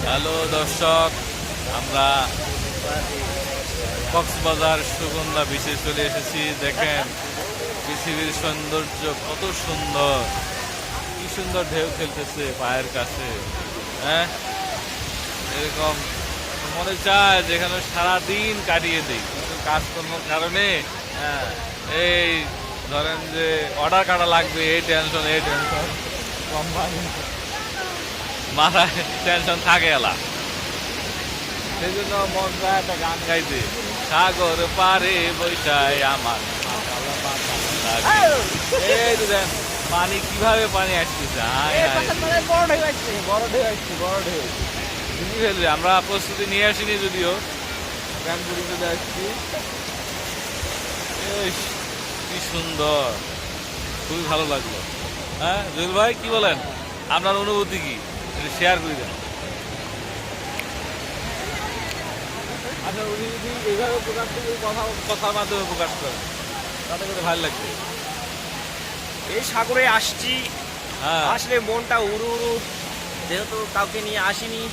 Hello দর্শক, আমরা কক্সবাজার সুগন্ধা বিচে চলে এসেছি। দেখেন পৃথিবীর সৌন্দর্য কত সুন্দর, কি সুন্দর ঢেউ খেলতেছে পায়ের কাছে। হ্যাঁ, এরকম মনে চায় যেখানে সারাদিন কাটিয়ে দিই, কিন্তু কাজকর্মের কারণে হ্যাঁ এই ধরেন যে অর্ডার কাটা লাগবে, এই টেনশন কোম্পানি মাথায় টেনশন থাকে এলা। সেই জন্য মন চায় একটা গান গাইতে, সাগর পারে বৈশায় আমার এই যে দেন পানি কিভাবে পানি আসতেছে, বড় ঢেউ আসছে, বড় ঢেউ বুঝি ফেলবে। আমরা প্রস্তুতি নিয়ে আসিনি যদিও, প্যানপুরিতে আসছি। কি সুন্দর, খুবই ভালো লাগলো। হ্যাঁ জুয়েল ভাই, কি বলেন, আপনার অনুভূতি কি শেয়ার করে দেন। আপনার অনুভূতি এইভাবে প্রকাশ করে, কথার মাধ্যমে প্রকাশ করেন, তাতে করে ভালো লাগবে। এই সাগরে আসছি, হ্যাঁ আসলে মনটা উড়ু উড়ু, যেহেতু কাউকে নিয়ে আসিনি,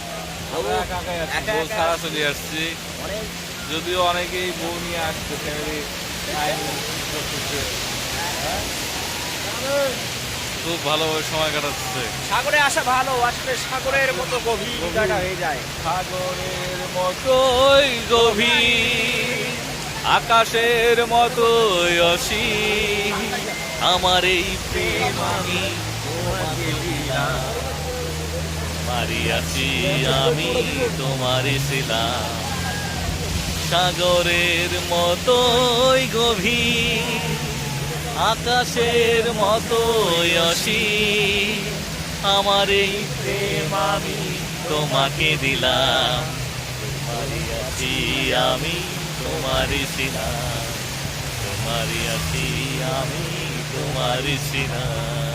বউ ছাড়া চলে আসছি। অনেক যদিও অনেকেই বউ নিয়ে আসছে, ফ্যামিলি খুব ভালোভাবে সময় কাটাচ্ছে। সাগরে আসা ভালো, আসলে সাগরের মতো গভীর জায়গা হয়ে যায়। সাগরের মতোই গভীর, আকাশের মতোই অসীম, আমার এই প্রেম আমি তোমাকে দিলাম, মারিয়াছি আমি তোমারে ছিলাম। সাগরের মতোই গভীর, আকাশের মতোই অসীম, আমার এই প্রেম আমি তোমাকে দিলাম, তোমারই আছি আমি তোমারই ছিলাম, তোমারই আছি আমি তোমারই ছিলাম।